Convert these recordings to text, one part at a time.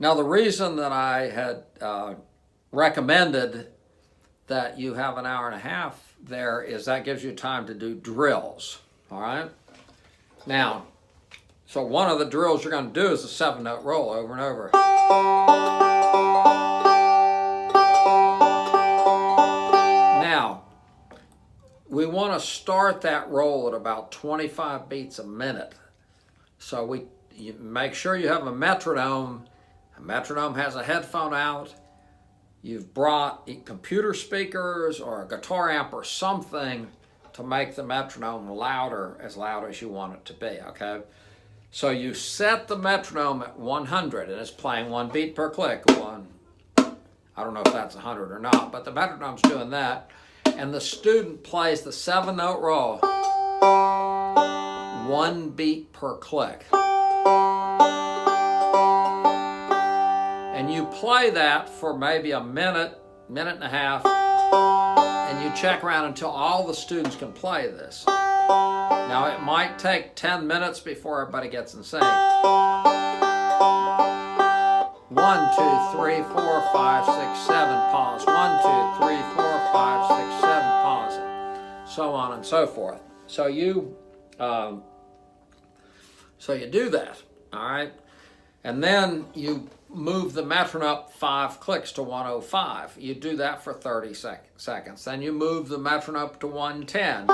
Now, the reason that I had recommended that you have an hour and a half there is that gives you time to do drills, all right? Now, so one of the drills you're going to do is a 7-note roll over and over. Now, we want to start that roll at about 25 beats a minute. So you make sure you have a metronome. A metronome has a headphone out. You've brought computer speakers or a guitar amp or something to make the metronome louder, as loud as you want it to be, okay? So you set the metronome at 100, and it's playing 1 beat per click. I don't know if that's 100 or not, but the metronome's doing that. And the student plays the 7-note roll, 1 beat per click. And you play that for maybe a minute, minute and a half, and you check around until all the students can play this. Now, it might take 10 minutes before everybody gets in sync. 1, 2, 3, 4, 5, 6, 7, pause. 1, 2, 3, 4, 5, 6, 7, pause. So on and so forth. So you do that, all right? And then you move the metronome up 5 clicks to 105. You do that for 30 seconds. Then you move the metronome up to 110.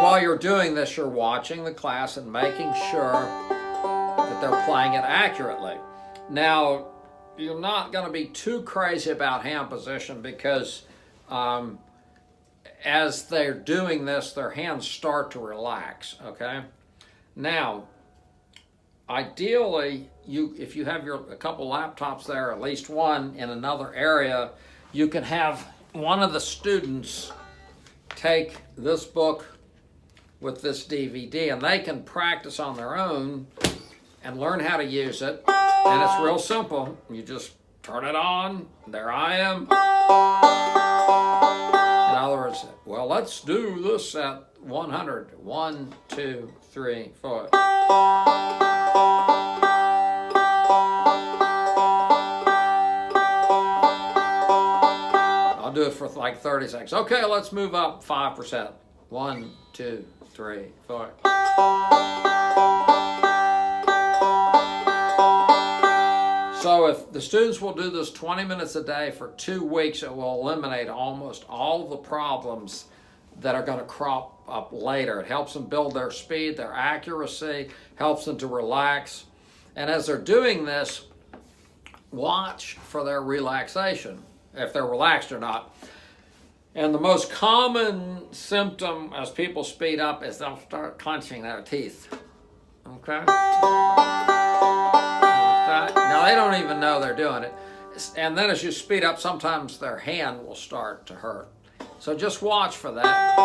While you're doing this, you're watching the class and making sure that they're playing it accurately. Now, you're not going to be too crazy about hand position because as they're doing this, their hands start to relax, okay? Now, ideally, if you have a couple laptops there, at least one in another area, you can have one of the students take this book with this DVD, and they can practice on their own and learn how to use it. And it's real simple. You just turn it on. There I am. In other words, well, let's do this at 100. 1, 2, 3, 4. I'll do it for like 30 seconds. Okay, let's move up 5%. 1, 2, 3, 4. So if the students will do this 20 minutes a day for 2 weeks, it will eliminate almost all the problems that are going to crop up later. It helps them build their speed, their accuracy, helps them to relax. And as they're doing this, watch for their relaxation, if they're relaxed or not. And the most common symptom as people speed up is they'll start clenching their teeth. Okay? Now, they don't even know they're doing it. And then as you speed up, sometimes their hand will start to hurt. So just watch for that.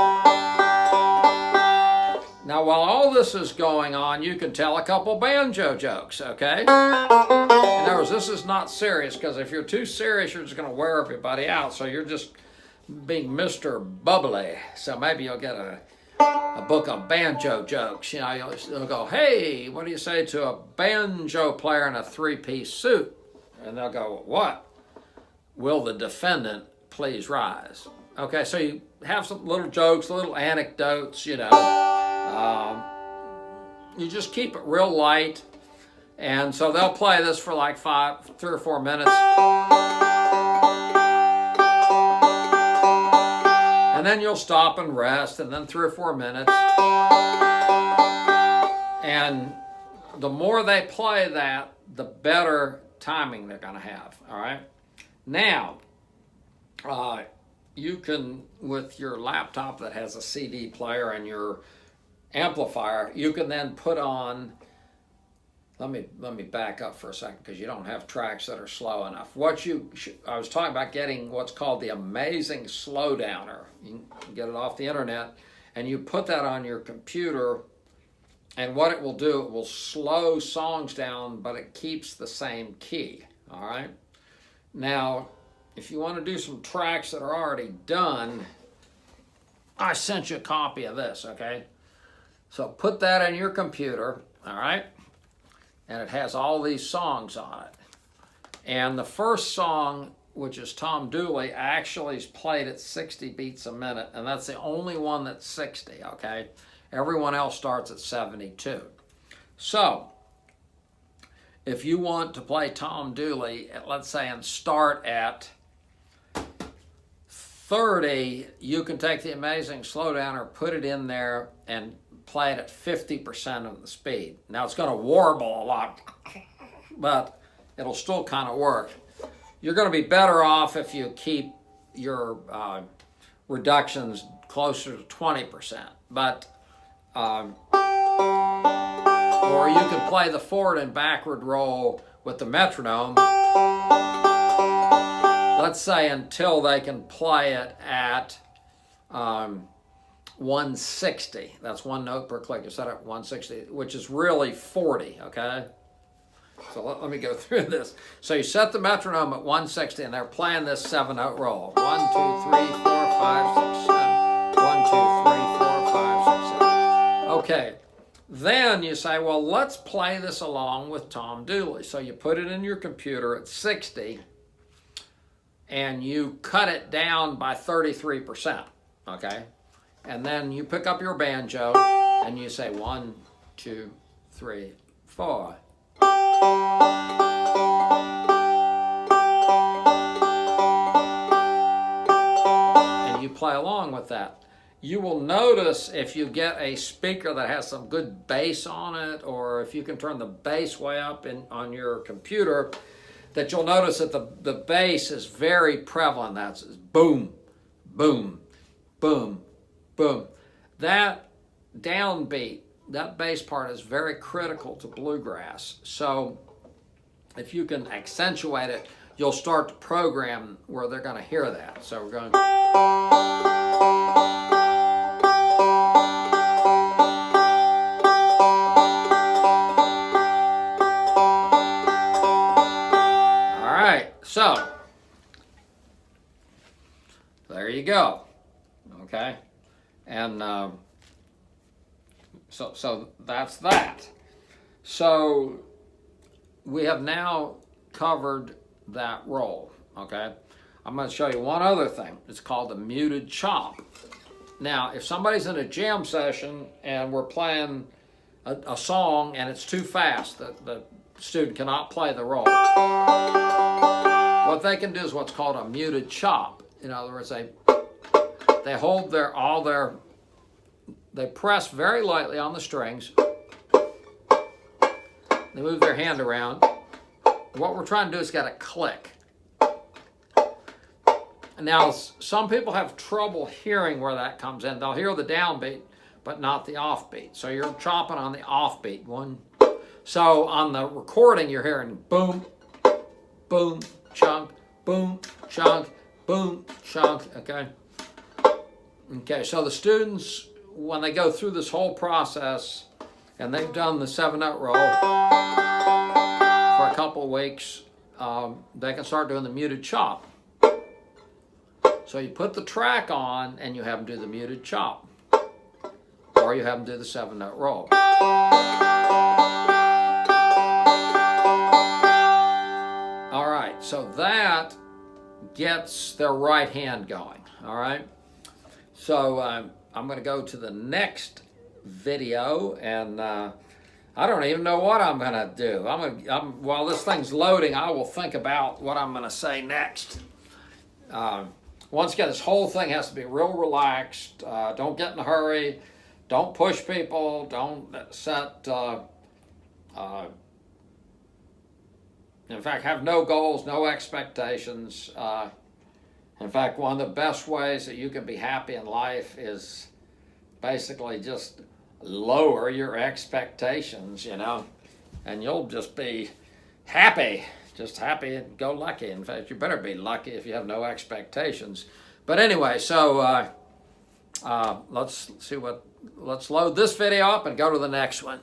Now, while all this is going on, you can tell a couple banjo jokes, okay? In other words, this is not serious, because if you're too serious, you're just going to wear everybody out. So you're just being Mr. Bubbly. So maybe you'll get a book of banjo jokes. You know, you'll go, hey, what do you say to a banjo player in a 3-piece suit? And they'll go, what? Will the defendant please rise? Okay, so you have some little jokes, little anecdotes, you know. You just keep it real light. And so they'll play this for like 3 or 4 minutes. And then you'll stop and rest, and then 3 or 4 minutes. And the more they play that, the better timing they're going to have, all right? Now, you can, with your laptop that has a CD player and your amplifier, you can then put on, let me back up for a second because you don't have tracks that are slow enough. I was talking about getting what's called the Amazing Slowdowner. You can get it off the internet, and you put that on your computer, and what it will do, it will slow songs down, but it keeps the same key, all right? Now, if you want to do some tracks that are already done, I sent you a copy of this, okay? So put that in your computer, all right? and it has all these songs on it. And the first song, which is Tom Dooley, actually is played at 60 beats a minute, and that's the only one that's 60, okay? Everyone else starts at 72. So, if you want to play Tom Dooley, let's say, and start at 30, you can take the Amazing Slowdowner, put it in there, and play it at 50% of the speed. Now, it's going to warble a lot, but it'll still kind of work. You're going to be better off if you keep your reductions closer to 20%. But, or you can play the forward and backward roll with the metronome, let's say until they can play it at 160. That's one note per click. You set it at 160, which is really 40, okay? So let me go through this. So you set the metronome at 160, and they're playing this 7-note roll. 1, 2, 3, 4, 5, 6, 7. 1, 2, 3, 4, 5, 6, 7. Okay. Then you say, well, let's play this along with Tom Dooley. So you put it in your computer at 60, and you cut it down by 33%, okay? And then you pick up your banjo, and you say 1, 2, 3, 4. And you play along with that. You will notice if you get a speaker that has some good bass on it, or if you can turn the bass way up on your computer, that you'll notice that the bass is very prevalent. That's boom, boom, boom, boom. That downbeat, that bass part is very critical to bluegrass. So if you can accentuate it, you'll start to program where they're going to hear that. So we're going. All right, so there you go. Okay, and so that's that. So we have now covered that roll, okay? I'm going to show you one other thing. It's called a muted chop. Now, if somebody's in a jam session and we're playing a song and it's too fast, the student cannot play the roll, what they can do is what's called a muted chop. In other words, they hold they press very lightly on the strings. They move their hand around. What we're trying to do is get a click. Now, some people have trouble hearing where that comes in. They'll hear the downbeat, but not the offbeat. So you're chopping on the offbeat one. So on the recording, you're hearing boom, boom, chunk, boom, chunk, boom, chunk, okay? Okay, so the students, when they go through this whole process, and they've done the 7-note roll for a couple of weeks, they can start doing the muted chop. So you put the track on and you have them do the muted chop, or you have them do the 7-note roll. All right, so that gets their right hand going. All right, so I'm going to go to the next video, and I don't even know what I'm going to do. While this thing's loading, I will think about what I'm going to say next. Once again, this whole thing has to be real relaxed. Don't get in a hurry. Don't push people. Don't set, in fact, have no goals, no expectations. In fact, one of the best ways that you can be happy in life is basically just lower your expectations, you know, and you'll just be happy. Just happy and go lucky. In fact, you better be lucky if you have no expectations. But anyway, so let's load this video up and go to the next one.